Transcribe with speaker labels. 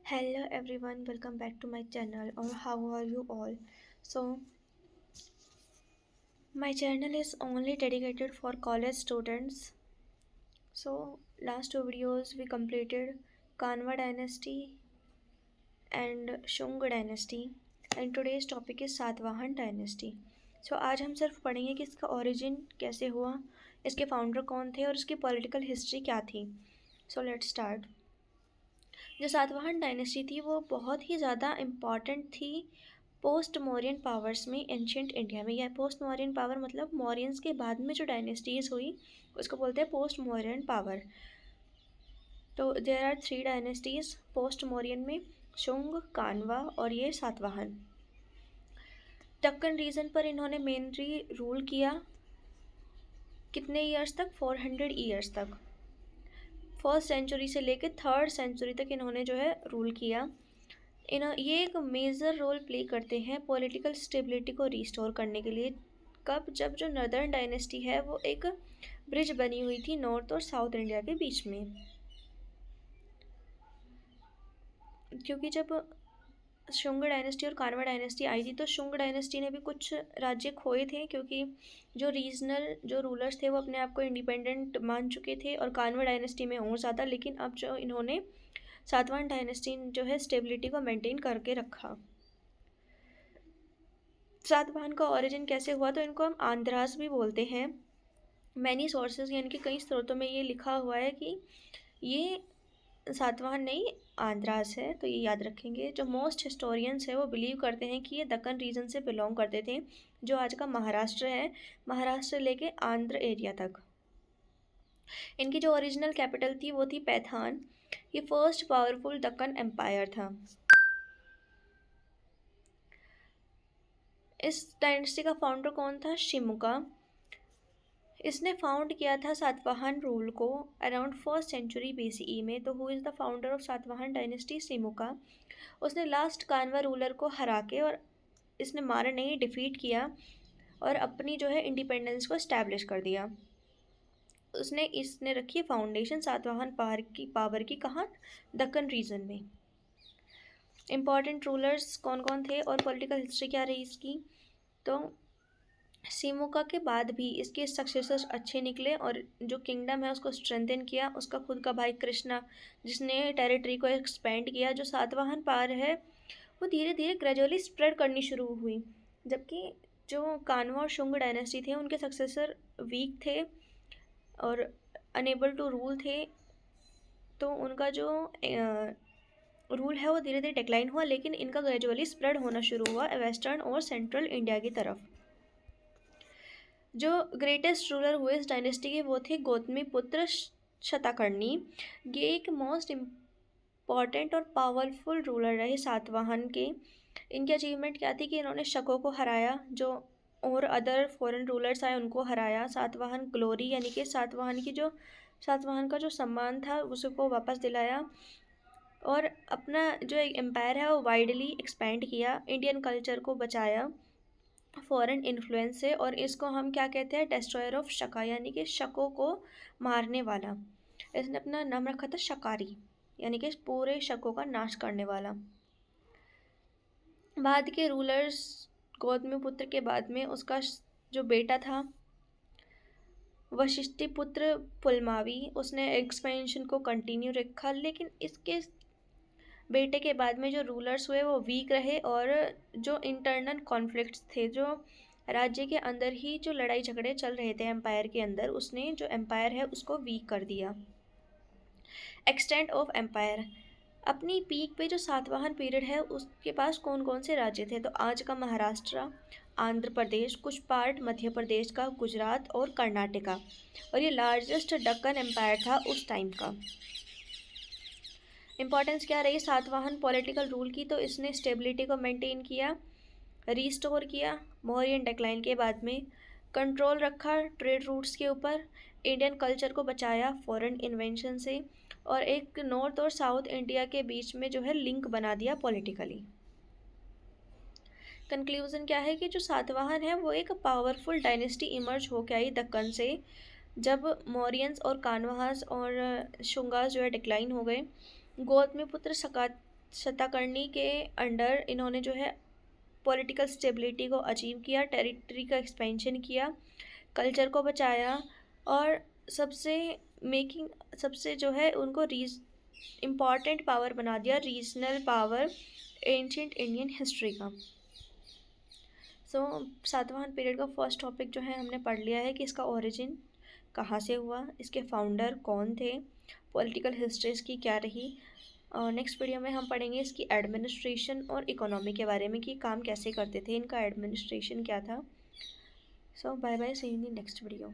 Speaker 1: Hello everyone, welcome back to my channel or how are you all? So my channel is only dedicated for college students. So last two videos we completed Kanva dynasty and Shung dynasty and today's topic is Satavahana dynasty. So आज हम सिर्फ पढ़ेंगे कि इसका origin कैसे हुआ, इसके founder कौन थे और इसकी पॉलिटिकल हिस्ट्री क्या थी. So let's start. जो सातवाहन डायनेस्टी थी वो बहुत ही ज़्यादा इम्पॉर्टेंट थी पोस्ट मौर्यन पावर्स में एंशियंट इंडिया में. या पोस्ट मौर्यन पावर मतलब मौर्यंस के बाद में जो डायनेस्टीज़ हुई उसको बोलते हैं पोस्ट मौर्यन पावर. तो there are three dynasties post Mauryan में, शुंग, कान्वा और ये सातवाहन. दक्कन रीजन पर इन्होंने मेनली रूल किया. कितने ईयर्स तक? 400 ईयर्स तक. फर्स्ट सेंचुरी से लेकर थर्ड सेंचुरी तक इन्होंने जो है रूल किया. ये एक मेजर रोल प्ले करते हैं पॉलिटिकल स्टेबिलिटी को रिस्टोर करने के लिए. कब? जब जो नदर्न डायनेस्टी है वो एक ब्रिज बनी हुई थी नॉर्थ और साउथ इंडिया के बीच में. क्योंकि जब शुंग डायनेस्टी और कान्वा डायनेस्टी आई थी तो शुंग डायनेस्टी ने भी कुछ राज्य खोए थे क्योंकि जो रीजनल जो रूलर्स थे वो अपने आप को इंडिपेंडेंट मान चुके थे, और कान्वा डायनेस्टी में और ज़्यादा. लेकिन अब जो इन्होंने सातवाहन डायनेस्टी जो है स्टेबिलिटी को मेंटेन करके रखा. सातवाहन का ओरिजिन कैसे हुआ? तो इनको हम आंध्रास भी बोलते हैं. मैनी सोर्सेज यानी कि कई स्रोतों में ये लिखा हुआ है कि ये सातवाहन नहीं आंध्रास है, तो ये याद रखेंगे. जो मोस्ट हिस्टोरियंस है वो बिलीव करते हैं कि ये दक्कन रीजन से बिलोंग करते थे, जो आज का महाराष्ट्र है, महाराष्ट्र लेके आंध्र एरिया तक. इनकी जो ओरिजिनल कैपिटल थी वो थी पैठान. ये फर्स्ट पावरफुल दक्कन एम्पायर था. इस डायनेस्टी का फाउंडर कौन था? शिमुका. इसने फाउंड किया था सातवाहन रूल को अराउंड फर्स्ट सेंचुरी बीसीई में. तो who is the founder of Satavahana dynasty? Simuka. उसने लास्ट कान्वा रूलर को हरा के, और इसने मारा नहीं, डिफीट किया और अपनी जो है इंडिपेंडेंस को इस्टेब्लिश कर दिया. इसने रखी फाउंडेशन सातवाहन पावर की कहाँ? दक्कन रीजन में. इम्पॉर्टेंट रूलर्स कौन कौन थे और पॉलिटिकल हिस्ट्री क्या रही इसकी? तो शिमुका के बाद भी इसके सक्सेसर्स अच्छे निकले और जो किंगडम है उसको स्ट्रेंथन किया. उसका खुद का भाई कृष्णा जिसने टेरिटरी को एक्सपेंड किया. जो सातवाहन पावर है वो धीरे धीरे ग्रेजुअली स्प्रेड करनी शुरू हुई. जबकि जो कान्वा और शुंग डायनेस्टी थे उनके सक्सेसर वीक थे और अनेबल टू रूल थे, तो उनका जो रूल है वो धीरे धीरे डिक्लाइन हुआ. लेकिन इनका ग्रेजुअली स्प्रेड होना शुरू हुआ वेस्टर्न और सेंट्रल इंडिया की तरफ. जो ग्रेटेस्ट रूलर हुए इस डायनेस्टी के वो थे गौतमी पुत्र शताकर्णी. ये एक मोस्ट इम्पॉर्टेंट और पावरफुल रूलर रहे सातवाहन के. इनकी अचीवमेंट क्या थी कि इन्होंने शकों को हराया, जो और अदर फॉरेन रूलर्स आए उनको हराया. सातवाहन ग्लोरी यानी कि सातवाहन का जो सम्मान था उसको वापस दिलाया, और अपना जो एक एम्पायर है वो वाइडली एक्सपेंड किया. इंडियन कल्चर को बचाया फॉरेन इन्फ्लुएंस से, और इसको हम क्या कहते हैं? डेस्ट्रॉयर ऑफ शका, यानी कि शकों को मारने वाला. इसने अपना नाम रखा था शकारी, यानी कि पूरे शकों का नाश करने वाला. बाद के रूलर्स गौतमीपुत्र के बाद में उसका जो बेटा था वशिष्ठिपुत्र पुलमावी, उसने एक्सपेंशन को कंटिन्यू रखा. लेकिन इसके बेटे के बाद में जो रूलर्स हुए वो वीक रहे, और जो इंटरनल कॉन्फ्लिक्ट्स थे, जो राज्य के अंदर ही जो लड़ाई झगड़े चल रहे थे एम्पायर के अंदर, उसने जो एम्पायर है उसको वीक कर दिया. Extent of empire. अपनी पीक पे जो सातवाहन पीरियड है उसके पास कौन कौन से राज्य थे? तो आज का महाराष्ट्र, आंध्र प्रदेश, कुछ पार्ट मध्य प्रदेश का, गुजरात और कर्नाटका. और ये लार्जेस्ट दक्कन एम्पायर था उस टाइम का. इम्पॉर्टेंस क्या रही सातवाहन पॉलिटिकल रूल की? तो इसने स्टेबिलिटी को मेंटेन किया, रीस्टोर किया मौर्यन डिक्लाइन के बाद में, कंट्रोल रखा ट्रेड रूट्स के ऊपर, इंडियन कल्चर को बचाया फॉरेन इन्वेंशन से, और एक नॉर्थ और साउथ इंडिया के बीच में जो है लिंक बना दिया पॉलिटिकली. कंक्लूजन क्या है कि जो सातवाहन है वो एक पावरफुल डायनेस्टी इमर्ज होकर आई दक्कन से, जब मौर्यंस और कान्वाहास और शुंगास जो है डिक्लाइन हो गए. गौतमीपुत्र शताकर्णी के अंडर इन्होंने जो है पॉलिटिकल स्टेबिलिटी को अचीव किया, टेरिटरी का एक्सपेंशन किया, कल्चर को बचाया और सबसे जो है उनको इम्पॉर्टेंट पावर बना दिया, regional power ancient Indian history का। सातवाहन पीरियड का फर्स्ट टॉपिक जो है हमने पढ़ लिया है कि इसका ओरिजिन कहाँ से हुआ, इसके फाउंडर कौन थे, पॉलिटिकल हिस्ट्री इसकी क्या रही। नेक्स्ट वीडियो में हम पढ़ेंगे इसकी एडमिनिस्ट्रेशन और इकोनॉमी के बारे में कि काम कैसे करते थे, इनका एडमिनिस्ट्रेशन क्या था। Bye bye, see you in next video.